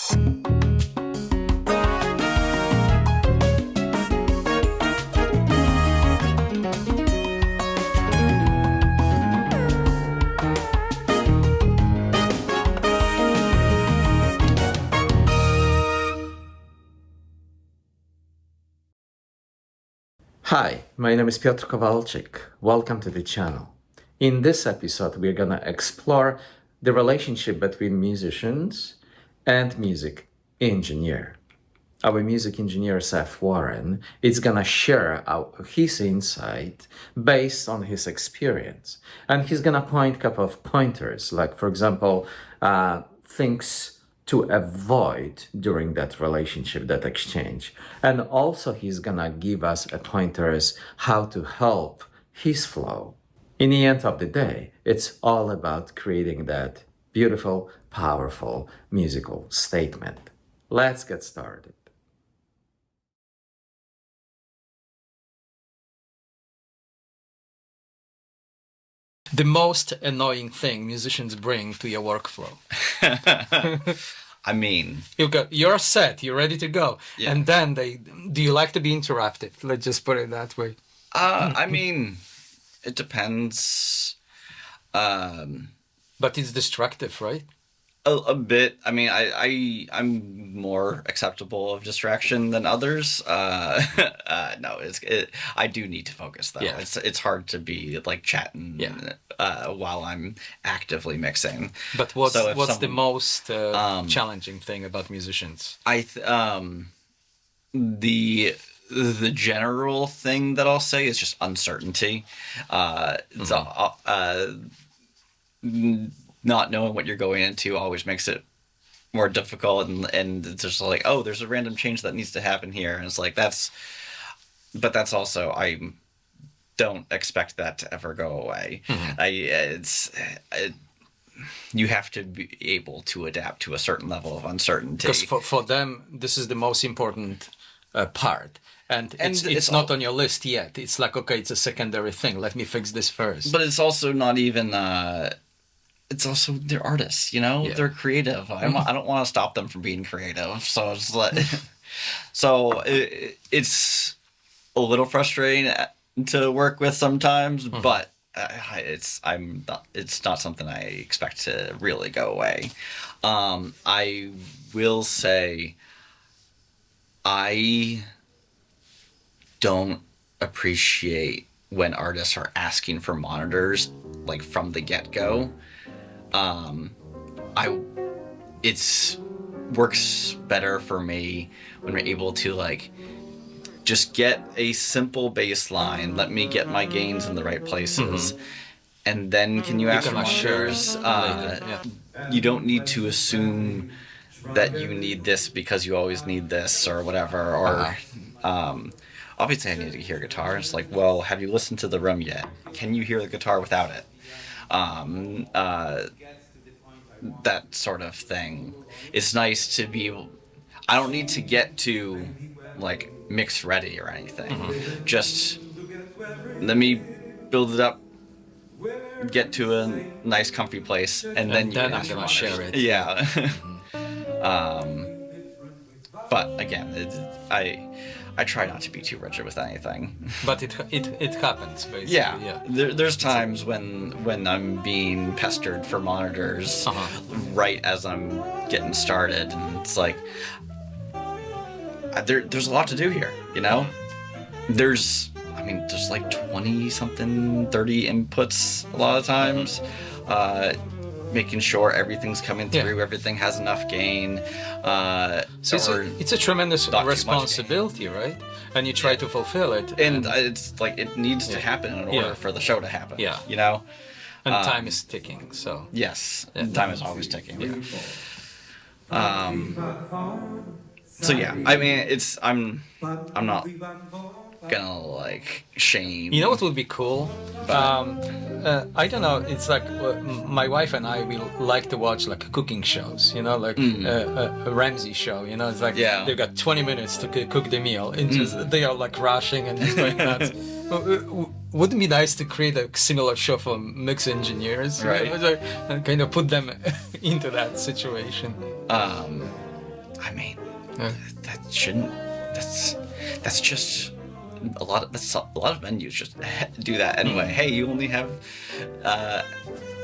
Hi, my name is Piotr Kowalczyk. Welcome to the channel. In this episode, we're gonna explore the relationship between musicians and music engineer. Our music engineer, Seth Warren, is gonna share his insight based on his experience. And he's gonna point a couple of pointers, like, for example, things to avoid during that relationship, that exchange. And also he's gonna give us a pointers how to help his flow. In the end of the day, it's all about creating that beautiful, powerful musical statement. Let's get started. The most annoying thing musicians bring to your workflow. I mean, You're set, you're ready to go. Yeah. And then do you like to be interrupted? Let's just put it that way. I mean, it depends. But it's destructive, right? A bit. I mean, I'm more acceptable of distraction than others. No, I do need to focus though. Yeah. It's hard to be like chatting while I'm actively mixing. But what's the most challenging thing about musicians? The general thing that I'll say is just uncertainty. Not knowing what you're going into always makes it more difficult, and it's just like, oh, there's a random change that needs to happen here, and it's like that's also, I don't expect that to ever go away. You have to be able to adapt to a certain level of uncertainty. Because for them, this is the most important part. And it's not on your list yet. It's like, okay, it's a secondary thing. Let me fix this first. But it's also not even... it's also, they're artists, you know? Yeah. They're creative. I don't want to stop them from being creative. So it's like... it's a little frustrating to work with sometimes, but it's not something I expect to really go away. I will say I don't appreciate when artists are asking for monitors like from the get-go. It's works better for me when we're able to like just get a simple bass line, let me get my gains in the right places, and then can you ask for monitors? You don't need to assume that you need this because you always need this or whatever, or obviously I need to hear guitar. It's like, well, have you listened to the room yet? Can you hear the guitar without it? That sort of thing. It's nice to be able... I don't need to get to like mix ready or anything. Just let me build it up, get to a nice comfy place, and then I'm gonna share it. Yeah. But again, I try not to be too rigid with anything. But it happens, basically. Yeah. There's times when I'm being pestered for monitors right as I'm getting started, and it's like there's a lot to do here, you know? There's like 20-something, 30 inputs a lot of times. Making sure everything's coming through, everything has enough gain. So it's a tremendous responsibility, right? And you try to fulfill it. And it's like it needs to happen in order for the show to happen. Yeah. You know? And time is ticking, so... Yes, time is always ticking. Yeah. So yeah, I mean, I'm not gonna like shame. You know what would be cool? I don't know. It's like my wife and I, we like to watch like cooking shows. You know, like a Ramsay show. You know, it's like they've got 20 minutes to cook the meal, and just they are like rushing and just going nuts. Wouldn't it be nice to create a similar show for mix engineers? Right. You know, and kind of put them into that situation. I mean, that shouldn't. That's just a lot of venues just do that anyway. Hey, you only have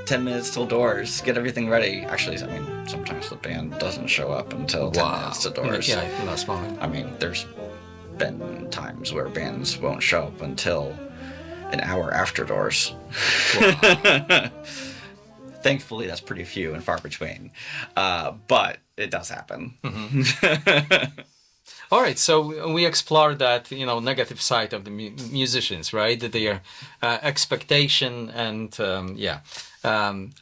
10 minutes till doors. Get everything ready. Actually, I mean, sometimes the band doesn't show up until 10 minutes to doors. Yeah, last moment. I mean, there's been times where bands won't show up until an hour after doors. Wow. Thankfully, that's pretty few and far between. But it does happen. Mm-hmm. All right, so we explored that, negative side of the musicians, right? Their expectation and,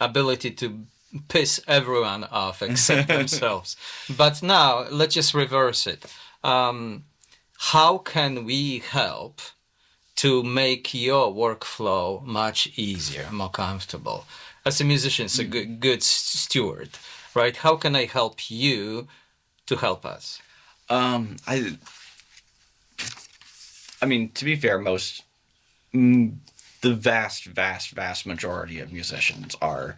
ability to piss everyone off except themselves. But now, let's just reverse it. How can we help to make your workflow much easier, more comfortable? As a musician, it's a good steward, right? How can I help you to help us? I mean, to be fair, the vast majority of musicians are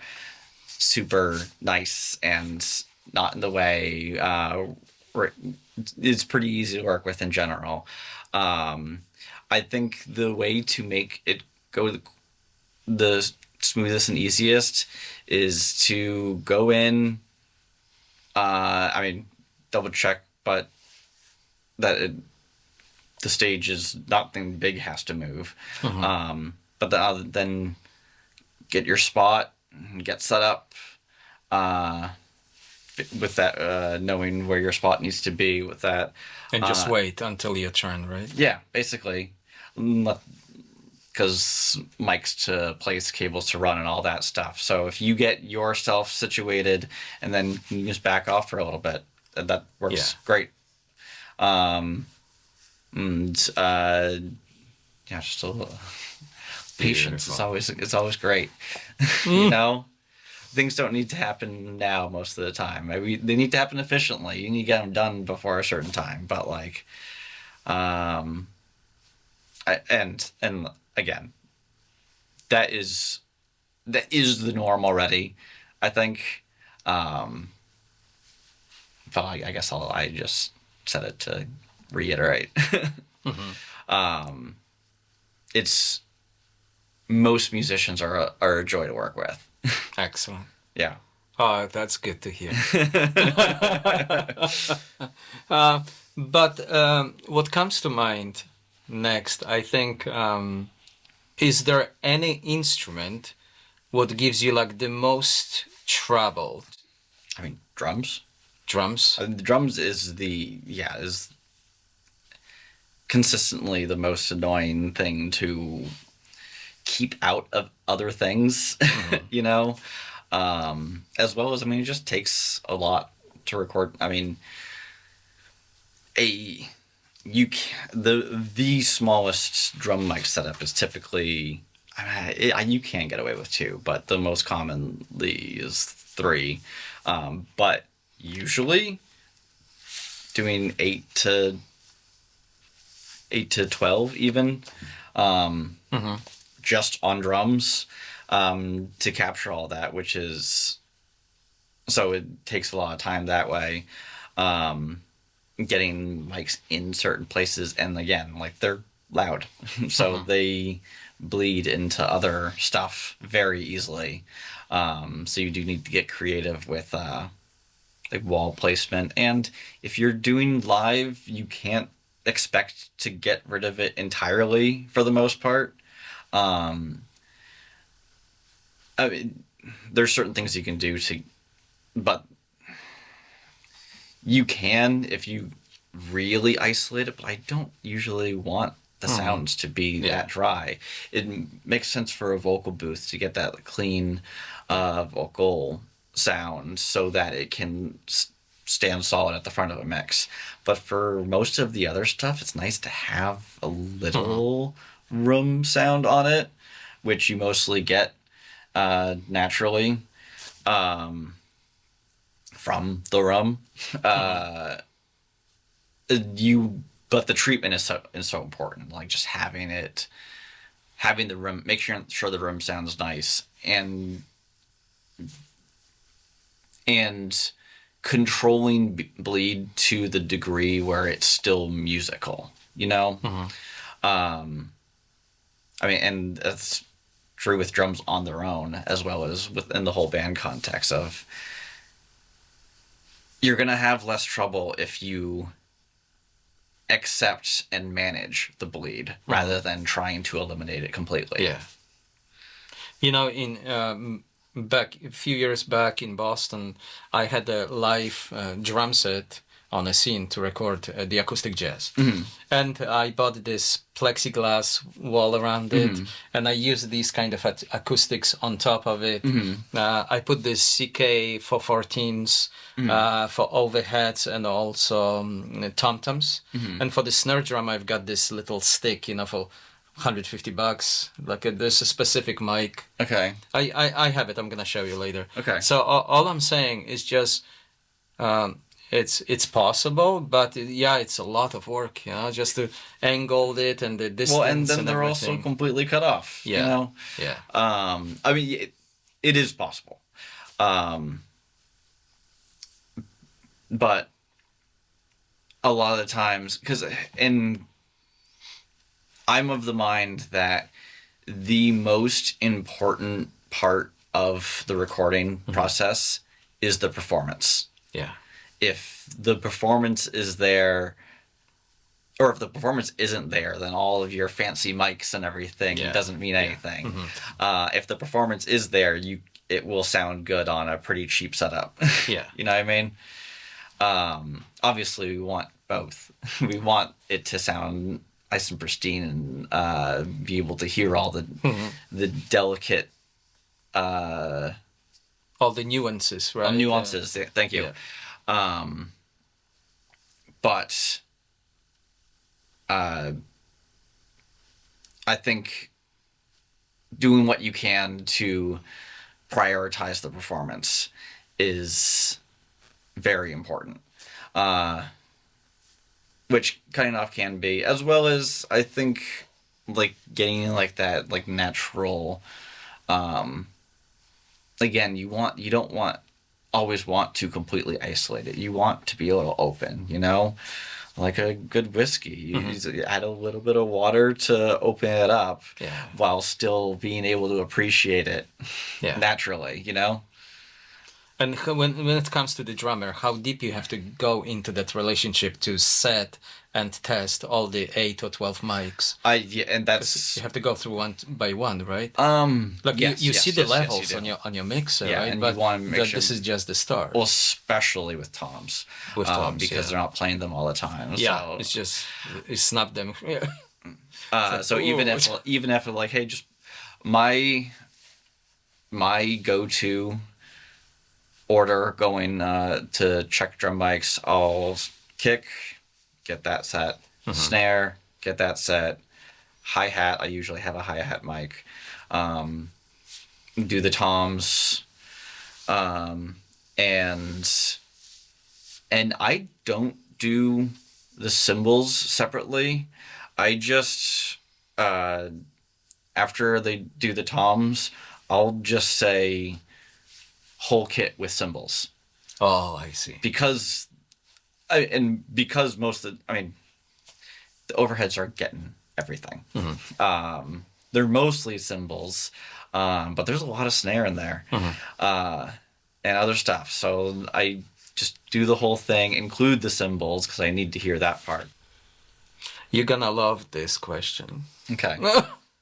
super nice and not in the way. It's pretty easy to work with in general. I think the way to make it go the smoothest and easiest is to go in, double check, but that the stage is nothing big has to move. Mm-hmm. But then get your spot and get set up with that, knowing where your spot needs to be with that. And just wait until your turn, right? Yeah, basically. Because mics to place, cables to run, and all that stuff. So if you get yourself situated and then you just back off for a little bit, that works great. Just a little patience. It's always great. Things don't need to happen now most of the time. They need to happen efficiently. You need to get them done before a certain time. But and again, that is the norm already, I think. But I guess I just said it to reiterate. Mm-hmm. It's most musicians are a joy to work with. Excellent. Yeah. Oh, that's good to hear. But what comes to mind next, I think, is there any instrument what gives you the most trouble? I mean, drums. Drums? The drums is consistently the most annoying thing to keep out of other things, mm-hmm. As well as, it just takes a lot to record. The smallest drum mic setup is typically, you can get away with 2, but the most commonly is 3. But usually doing 8 to 12 even, mm-hmm. just on drums, to capture all that, which is, so it takes a lot of time that way. Getting mics in certain places, and again, they're loud, so mm-hmm. they bleed into other stuff very easily. So you do need to get creative with wall placement, and if you're doing live, you can't expect to get rid of it entirely for the most part. There's certain things you can do but you can if you really isolate it, but I don't usually want the sounds to be that dry. It makes sense for a vocal booth to get that clean vocal sound so that it can stand solid at the front of a mix. But for most of the other stuff, it's nice to have a little room sound on it, which you mostly get naturally from the room. But the treatment is so important. Just having the room, make sure the room sounds nice, and controlling bleed to the degree where it's still musical, you know? I mean, and that's true with drums on their own, as well as within the whole band context of, you're going to have less trouble if you accept and manage the bleed rather than trying to eliminate it completely. Yeah. You know, in back a few years back in Boston, I had a live drum set on a scene to record the acoustic jazz. And I bought this plexiglass wall around it, and I used these kind of acoustics on top of it. I put this CK 414s for overheads and also tom-toms. And for the snare drum, I've got this little stick, you know, for $150. Like there's a specific mic. Okay. I have it. I'm gonna show you later. Okay. So all I'm saying is just it's possible, but yeah, it's a lot of work, you know, just to angle it and the distance. Well, and then they're everything. also completely cut off. Yeah. You know. Yeah. I mean, it is possible. But a lot of the times, I'm of the mind that the most important part of the recording process is the performance. Yeah. If the performance is there, or if the performance isn't there, then all of your fancy mics and everything doesn't mean anything. If the performance is there, it will sound good on a pretty cheap setup. Yeah. You know what I mean? Obviously, we want both. We want it to sound nice and pristine and be able to hear all the delicate all the nuances, right? Nuances. Thank you. Yeah. But I think doing what you can to prioritize the performance is very important. Which cutting off can be, as well as I think like getting like that like natural. Again, you don't always want to completely isolate it. You want to be a little open, you know, like a good whiskey. You add a little bit of water to open it up, while still being able to appreciate it naturally, you know. And when it comes to the drummer, how deep you have to go into that relationship to set and test all the 8 or 12 mics. And that's you have to go through one by one, right? Like you see the levels on your mixer, right? And but you want to make sure this is just the start. Well, especially with toms, because they're not playing them all the time. Yeah, so. it's just you snap them. So even if like, hey, just my go-to order going to check drum mics, I'll kick, get that set, snare, get that set, hi-hat, I usually have a hi-hat mic, do the toms, and I don't do the cymbals separately. I just after they do the toms, I'll just say whole kit with cymbals. Oh, I see. Because most of the overheads are getting everything. They're mostly cymbals, but there's a lot of snare in there, and other stuff. So I just do the whole thing, include the cymbals, because I need to hear that part. You're gonna love this question. Okay.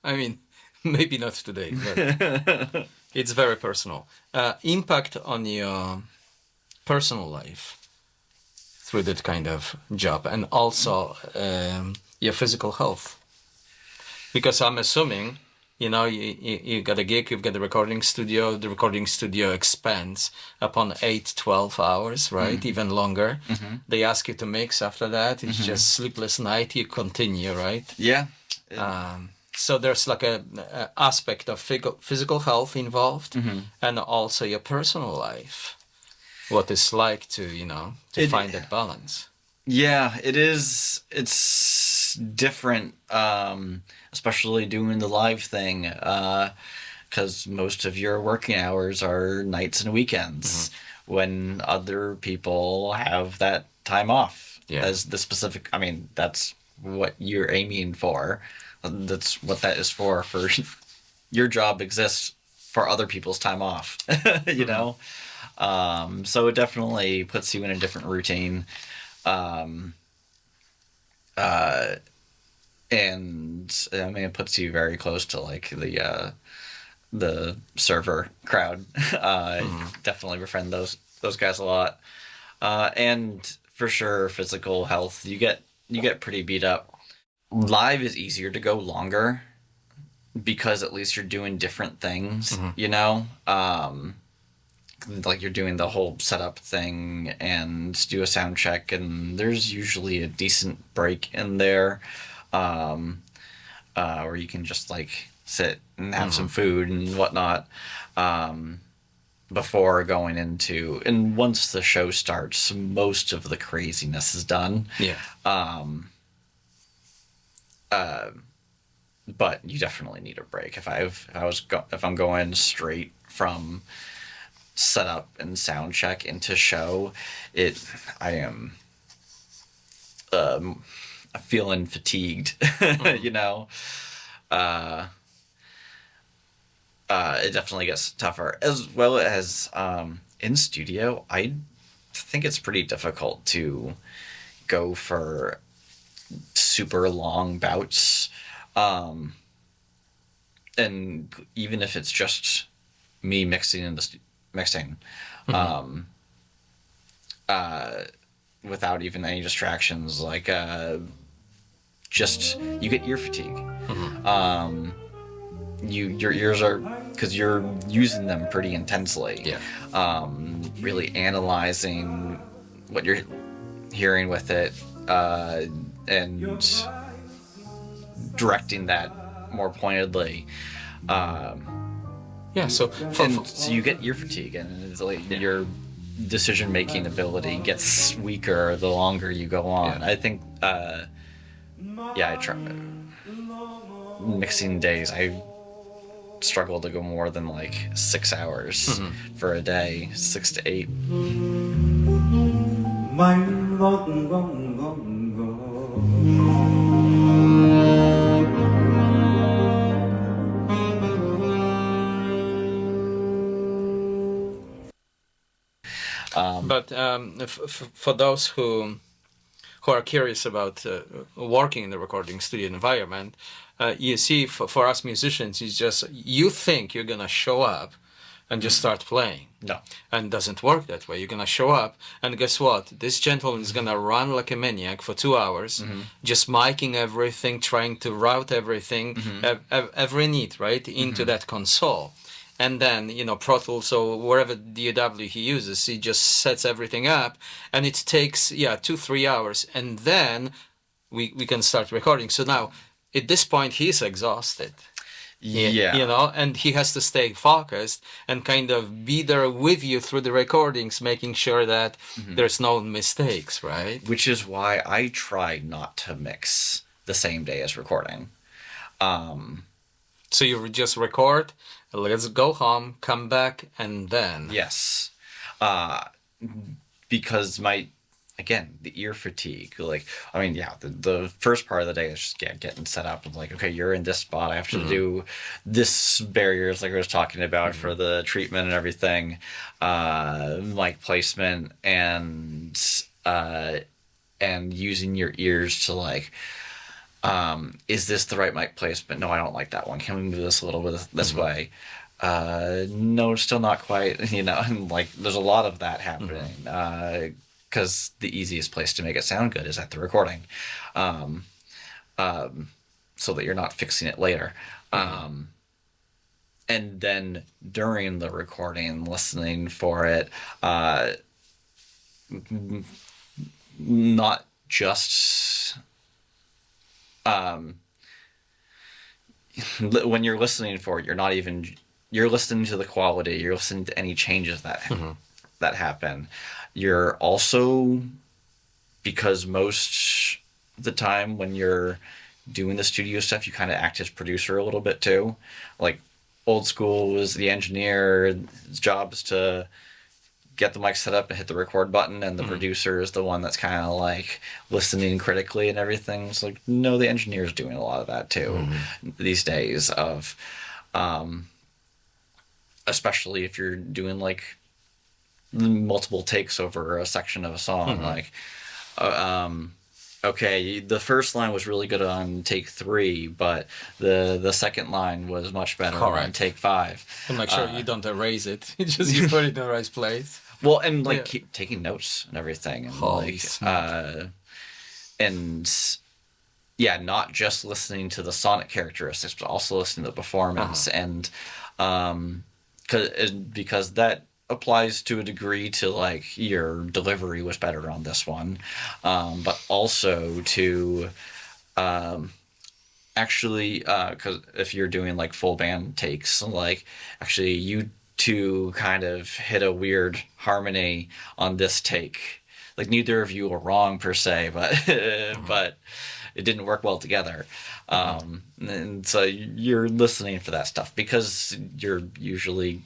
I mean, maybe not today, but it's very personal. Impact on your personal life through that kind of job, and also your physical health. Because I'm assuming, you got a gig, you've got a recording studio, the recording studio expands upon 8-12 hours, right? Even longer. They ask you to mix after that. It's just sleepless night, you continue, right? Yeah. So there's like a aspect of physical health involved, and also your personal life. What it's like to, find that balance. Yeah, it is. It's different, especially doing the live thing, because most of your working hours are nights and weekends, when other people have that time off. Yeah. As the specific, I mean, that's what you're aiming for. That's what that is for your job exists for other people's time off, you know? So it definitely puts you in a different routine. And I mean, it puts you very close to like the server crowd. Definitely befriend those guys a lot. And for sure, physical health, you get pretty beat up. Live is easier to go longer because at least you're doing different things, you know? Like you're doing the whole setup thing and do a sound check, and there's usually a decent break in there, where you can just like sit and have some food and whatnot, before going into, and once the show starts, most of the craziness is done. Yeah. But you definitely need a break. If I'm going straight from setup and sound check into show, I am feeling fatigued. You know, it definitely gets tougher. As well as in studio, I think it's pretty difficult to go for super long bouts, and even if it's just me mixing in without even any distractions, like just you get ear fatigue. Your ears are, because you're using them pretty intensely. Yeah. Really analyzing what you're hearing with it, and directing that more pointedly. Yeah. So So you get ear fatigue, and it's like your decision-making ability gets weaker the longer you go on. Yeah. I think, I try mixing days. I struggle to go more than like 6 hours for a day, 6 to 8. But for those who are curious about working in the recording studio environment, you see, for us musicians, it's just you think you're gonna show up and just start playing. No. And it doesn't work that way. You're gonna show up, and guess what? This gentleman is gonna run like a maniac for 2 hours, just miking everything, trying to route everything, every need, right, into that console. And then, Pro Tools or wherever DAW he uses, he just sets everything up, and it takes 2-3 hours, and then we can start recording. So now, at this point, he's exhausted. Yeah. And he has to stay focused and kind of be there with you through the recordings, making sure that there's no mistakes, right? Which is why I try not to mix the same day as recording. So you just record, let's go home, come back, and then... Yes. Because the ear fatigue, the first part of the day is just getting set up and like, okay, you're in this spot, I have to do this barriers like I was talking about for the treatment and everything, mic placement, and using your ears to like, is this the right mic placement? No, I don't like that one. Can we move this a little bit this way? No, still not quite, and like there's a lot of that happening, because the easiest place to make it sound good is at the recording, so that you're not fixing it later. And then during the recording, listening for it, not just... when you're listening for it, you're listening to the quality, you're listening to any changes that happen. You're also, because most of the time when you're doing the studio stuff, you kind of act as producer a little bit too. Like old school was the engineer, his job is to get the mic set up and hit the record button, and the producer is the one that's kind of like listening critically and everything. It's like, no, the engineer's doing a lot of that too these days, of especially if you're doing like multiple takes over a section of a song. Like okay, the first line was really good on take 3, but the second line was much better on take 5. To make sure you don't erase it. You put it in the right place. Well, and like keep taking notes and everything, and and yeah, not just listening to the sonic characteristics, but also listening to the performance, and because that applies to a degree to like your delivery was better on this one, but also to actually because if you're doing like full band takes, like actually you two kind of hit a weird harmony on this take. Like neither of you were wrong per se, but but it didn't work well together. And so you're listening for that stuff because you're usually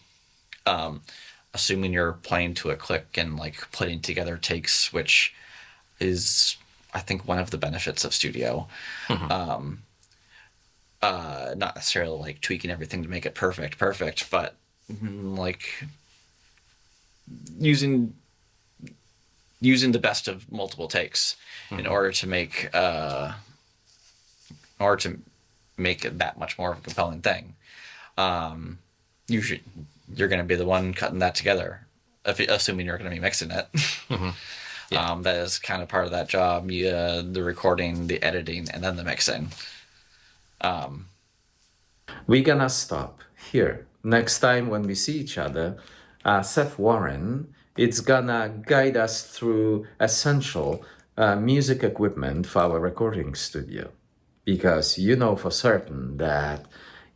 assuming you're playing to a click and like putting together takes, which is, I think, one of the benefits of studio. Not necessarily like tweaking everything to make it perfect, but like using the best of multiple takes in order to make it that much more of a compelling thing. Usually you're going to be the one cutting that together, assuming you're going to be mixing it. That is kind of part of that job, the recording, the editing, and then the mixing. We're gonna stop here. Next time when we see each other, Seth Warren is gonna guide us through essential music equipment for our recording studio. Because you know for certain that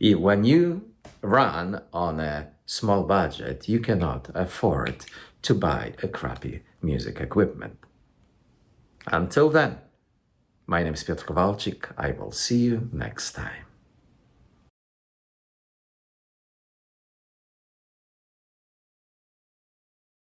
when you run on a small budget, you cannot afford to buy a crappy music equipment. Until then, my name is Piotr Kowalczyk. I will see you next time.